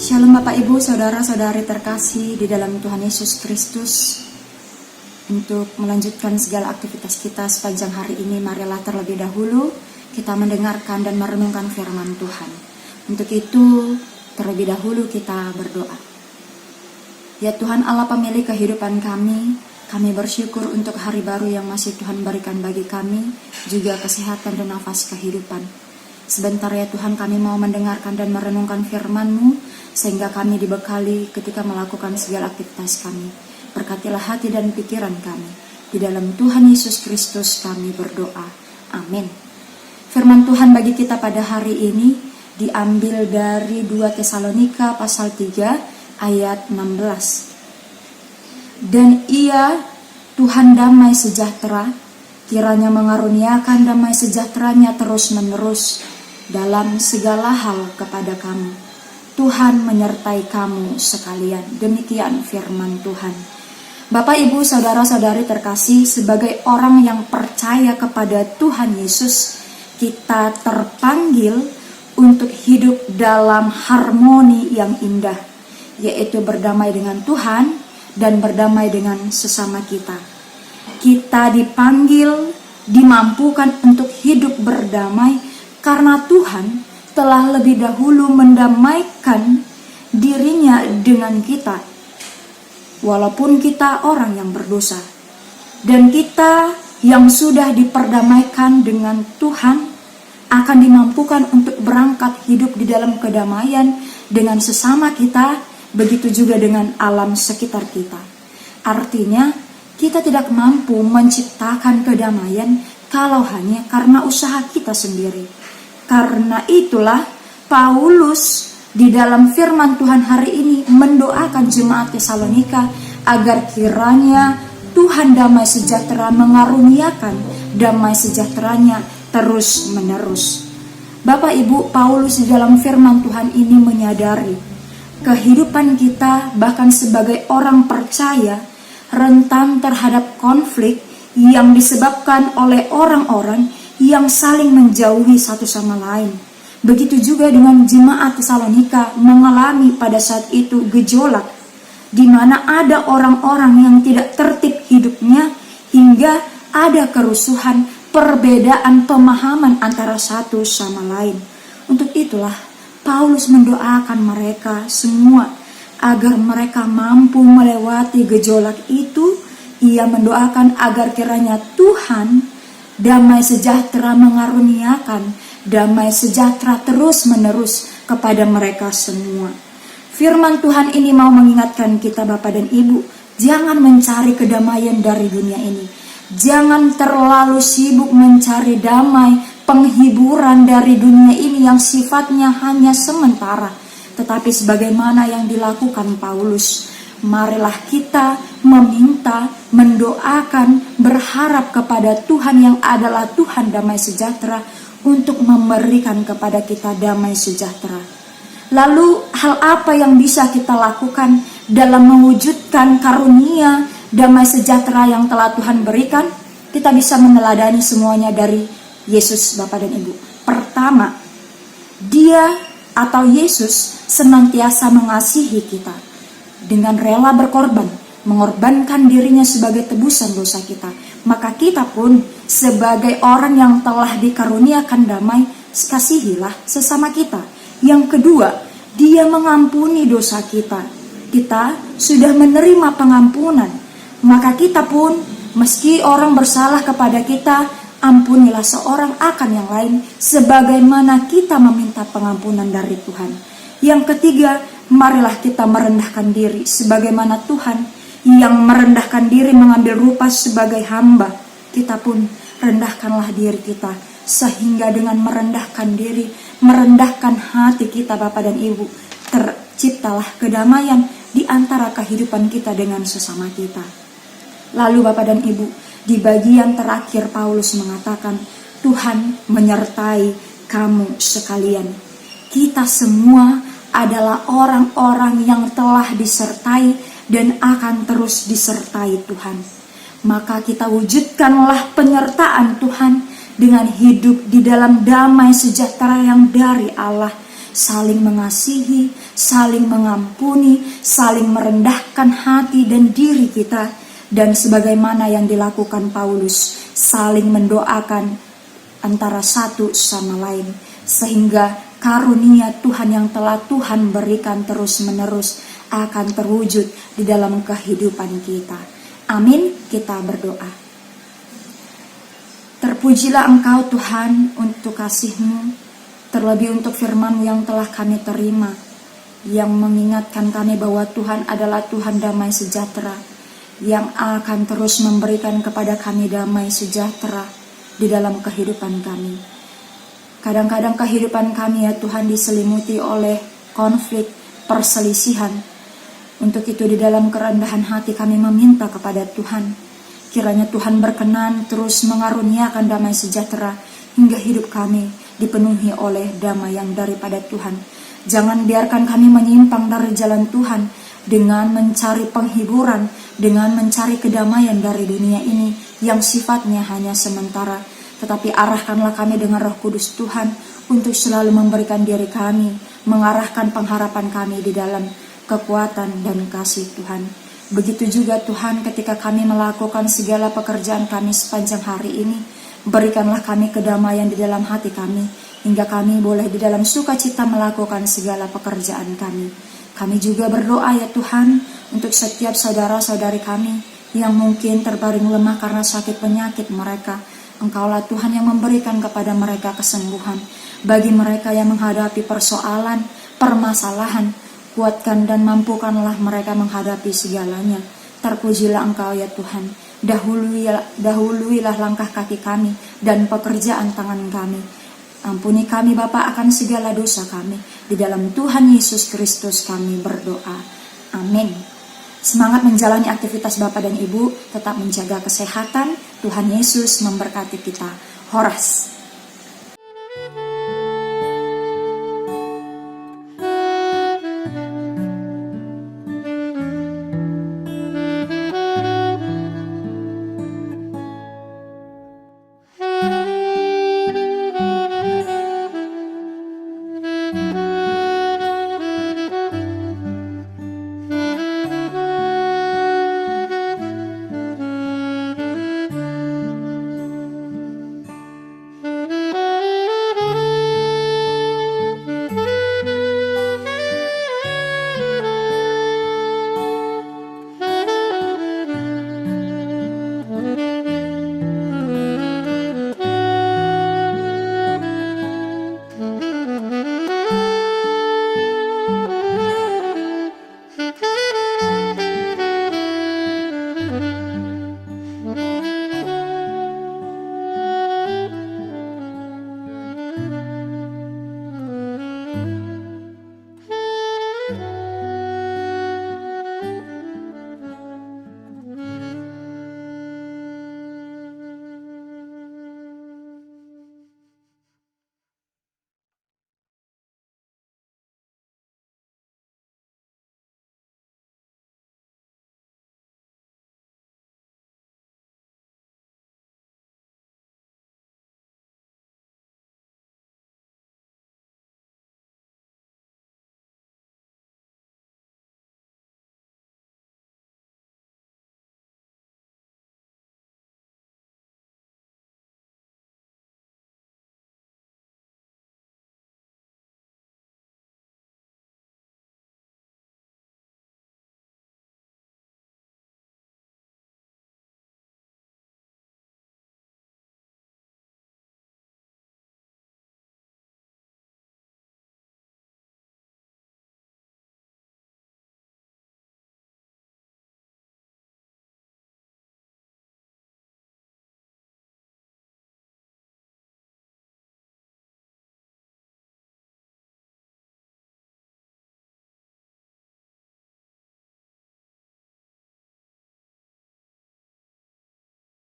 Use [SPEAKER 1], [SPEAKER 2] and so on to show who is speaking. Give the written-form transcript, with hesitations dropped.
[SPEAKER 1] Shalom Bapak Ibu, Saudara-saudari terkasih di dalam Tuhan Yesus Kristus. Untuk melanjutkan segala aktivitas kita sepanjang hari ini, marilah terlebih dahulu kita mendengarkan dan merenungkan firman Tuhan. Untuk itu, terlebih dahulu kita berdoa. Ya Tuhan Allah pemilik kehidupan kami bersyukur untuk hari baru yang masih Tuhan berikan bagi kami, juga kesehatan dan nafas kehidupan. Sebentar ya Tuhan, kami mau mendengarkan dan merenungkan firman-Mu, sehingga kami dibekali ketika melakukan segala aktivitas kami. Berkatilah hati dan pikiran kami. Di dalam Tuhan Yesus Kristus kami berdoa. Amin. Firman Tuhan bagi kita pada hari ini diambil dari 2 Tesalonika pasal 3 ayat 16. Dan Ia, Tuhan damai sejahtera, kiranya mengaruniakan damai sejahteranya terus-menerus dalam segala hal kepada kamu. Tuhan menyertai kamu sekalian. Demikian firman Tuhan. Bapak, Ibu, Saudara-saudari terkasih, sebagai orang yang percaya kepada Tuhan Yesus, kita terpanggil untuk hidup dalam harmoni yang indah, yaitu berdamai dengan Tuhan dan berdamai dengan sesama kita. Kita dipanggil, dimampukan untuk hidup berdamai karena Tuhan telah lebih dahulu mendamaikan dirinya dengan kita, walaupun kita orang yang berdosa. Dan kita yang sudah diperdamaikan dengan Tuhan akan dimampukan untuk berangkat hidup di dalam kedamaian dengan sesama kita, begitu juga dengan alam sekitar kita. Artinya, kita tidak mampu menciptakan kedamaian kalau hanya karena usaha kita sendiri. Karena itulah Paulus di dalam firman Tuhan hari ini mendoakan jemaat Tesalonika agar kiranya Tuhan damai sejahtera mengaruniakan damai sejahteranya terus menerus. Bapak Ibu, Paulus di dalam firman Tuhan ini menyadari kehidupan kita bahkan sebagai orang percaya rentan terhadap konflik yang disebabkan oleh orang-orang yang saling menjauhi satu sama lain. Begitu juga dengan jemaat Tesalonika mengalami pada saat itu gejolak, di mana ada orang-orang yang tidak tertib hidupnya hingga ada kerusuhan, perbedaan pemahaman antara satu sama lain. Untuk itulah Paulus mendoakan mereka semua agar mereka mampu melewati gejolak itu. Ia mendoakan agar kiranya Tuhan damai sejahtera mengaruniakan damai sejahtera terus-menerus kepada mereka semua. Firman Tuhan ini mau mengingatkan kita Bapak dan Ibu, jangan mencari kedamaian dari dunia ini. Jangan terlalu sibuk mencari damai, penghiburan dari dunia ini yang sifatnya hanya sementara. Tetapi sebagaimana yang dilakukan Paulus, marilah kita meminta, mendoakan, berharap kepada Tuhan yang adalah Tuhan damai sejahtera untuk memberikan kepada kita damai sejahtera. Lalu hal apa yang bisa kita lakukan dalam mewujudkan karunia damai sejahtera yang telah Tuhan berikan? Kita bisa meneladani semuanya dari Yesus Bapak dan Ibu. Pertama, Dia atau Yesus senantiasa mengasihi kita dengan rela berkorban, mengorbankan dirinya sebagai tebusan dosa kita. Maka kita pun sebagai orang yang telah dikaruniakan damai, kasihilah sesama kita. Yang kedua, Dia mengampuni dosa kita. Kita sudah menerima pengampunan, maka kita pun meski orang bersalah kepada kita, ampunilah seorang akan yang lain sebagaimana kita meminta pengampunan dari Tuhan. Yang ketiga, marilah kita merendahkan diri sebagaimana Tuhan yang merendahkan diri mengambil rupa sebagai hamba. Kita pun rendahkanlah diri kita, sehingga dengan merendahkan diri, merendahkan hati kita Bapak dan Ibu, terciptalah kedamaian di antara kehidupan kita dengan sesama kita. Lalu Bapak dan Ibu, di bagian terakhir Paulus mengatakan, Tuhan menyertai kamu sekalian. Kita semua adalah orang-orang yang telah disertai dan akan terus disertai Tuhan. Maka kita wujudkanlah penyertaan Tuhan dengan hidup di dalam damai sejahtera yang dari Allah, saling mengasihi, saling mengampuni, saling merendahkan hati dan diri kita, dan sebagaimana yang dilakukan Paulus, saling mendoakan antara satu sama lain, sehingga karunia Tuhan yang telah Tuhan berikan terus-menerus akan terwujud di dalam kehidupan kita. Amin. Kita berdoa. Terpujilah Engkau Tuhan untuk kasih-Mu, terlebih untuk firman-Mu yang telah kami terima, yang mengingatkan kami bahwa Tuhan adalah Tuhan damai sejahtera, yang akan terus memberikan kepada kami damai sejahtera di dalam kehidupan kami. Kadang-kadang kehidupan kami ya Tuhan diselimuti oleh konflik, perselisihan. Untuk itu di dalam kerendahan hati kami meminta kepada Tuhan, kiranya Tuhan berkenan terus mengaruniakan damai sejahtera hingga hidup kami dipenuhi oleh damai yang daripada Tuhan. Jangan biarkan kami menyimpang dari jalan Tuhan dengan mencari penghiburan, dengan mencari kedamaian dari dunia ini yang sifatnya hanya sementara. Tetapi arahkanlah kami dengan Roh Kudus Tuhan untuk selalu memberikan diri kami, mengarahkan pengharapan kami di dalam kekuatan dan kasih Tuhan. Begitu juga Tuhan ketika kami melakukan segala pekerjaan kami sepanjang hari ini, berikanlah kami kedamaian di dalam hati kami, hingga kami boleh di dalam sukacita melakukan segala pekerjaan kami. Kami juga berdoa ya Tuhan untuk setiap saudara-saudari kami yang mungkin terbaring lemah karena sakit penyakit mereka. Engkaulah Tuhan yang memberikan kepada mereka kesembuhan. Bagi mereka yang menghadapi persoalan, permasalahan, kuatkan dan mampukanlah mereka menghadapi segalanya. Terpujilah Engkau ya Tuhan. Dahuluilah langkah kaki kami dan pekerjaan tangan kami. Ampuni kami Bapa akan segala dosa kami. Di dalam Tuhan Yesus Kristus kami berdoa. Amin. Semangat menjalani aktivitas Bapak dan Ibu, tetap menjaga kesehatan. Tuhan Yesus memberkati kita. Horas.